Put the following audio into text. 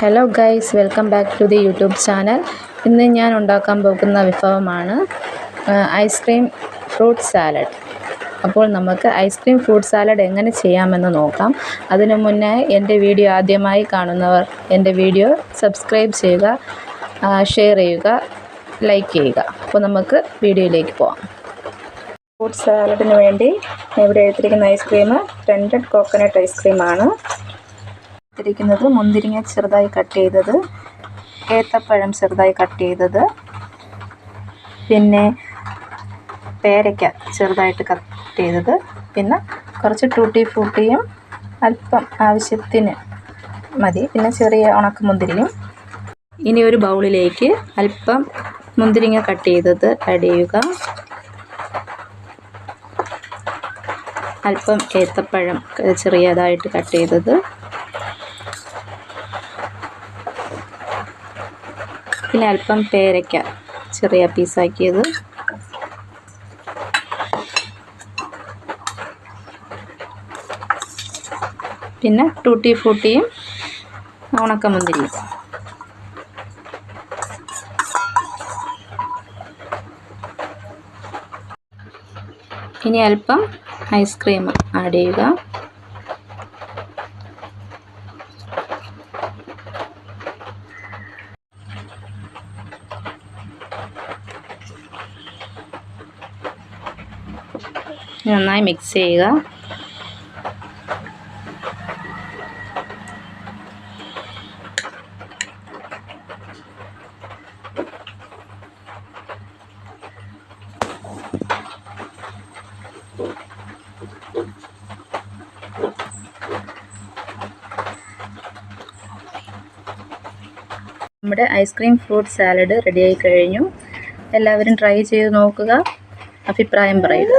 Hello guys, welcome back to the YouTube channel. ഇന്ന് ഞാൻ ഉണ്ടാക്കാൻ പോകുന്ന വിഭവമാണ് ഐസ്ക്രീം ഫ്രൂട്ട് സാലഡ്. അപ്പോൾ നമുക്ക് ഐസ്ക്രീം ഫ്രൂട്ട് സാലഡ് എങ്ങനെ ചെയ്യാമെന്ന് നോക്കാം. അതിനു മുന്നേ എൻ്റെ വീഡിയോ ആദ്യമായി കാണുന്നവർ എൻ്റെ വീഡിയോ സബ്സ്ക്രൈബ് ചെയ്യുക, ഷെയർ ചെയ്യുക, ലൈക്ക് ചെയ്യുക. അപ്പോൾ നമുക്ക് വീഡിയോയിലേക്ക് പോകാം. ഫ്രൂട്ട് സാലഡിന് വേണ്ടി ഇവിടെ എടുത്തിരിക്കുന്ന ഐസ്ക്രീം ടെൻഡഡ് കോക്കനട്ട് ഐസ്ക്രീമാണ്. എടുത്തിരിക്കുന്നത് മുന്തിരിങ്ങ ചെറുതായി കട്ട് ചെയ്തത്, ഏത്തപ്പഴം ചെറുതായി കട്ട് ചെയ്തത്, പിന്നെ പേരയ്ക്ക ചെറുതായിട്ട് കട്ട് ചെയ്തത്, പിന്നെ കുറച്ച് ടൂട്ടി ഫ്രൂട്ടിയും അല്പം ആവശ്യത്തിന് മതി, പിന്നെ ചെറിയ ഉണക്കമുന്തിരിയും. ഇനി ഒരു ബൗളിലേക്ക് അല്പം മുന്തിരിങ്ങ കട്ട് ചെയ്തത് ആഡ് ചെയ്യുക, അല്പം ഏത്തപ്പഴം ചെറിയതായിട്ട് കട്ട് ചെയ്തത്, പിന്നെ അല്പം പേരയ്ക്ക ചെറിയ പീസാക്കിയത്, പിന്നെ ടൂട്ടി ഫ്രൂട്ടിയും ഉണക്കമുന്തിരിയും. ഇനി അല്പം ഐസ്ക്രീം ആഡ് ചെയ്യുക. നന്നായി മിക്സ് ചെയ്യുക. നമ്മുടെ ഐസ്ക്രീം ഫ്രൂട്ട് സാലഡ് റെഡിയായി കഴിഞ്ഞു. എല്ലാവരും ട്രൈ ചെയ്ത് നോക്കുക, അഭിപ്രായം പറയുക.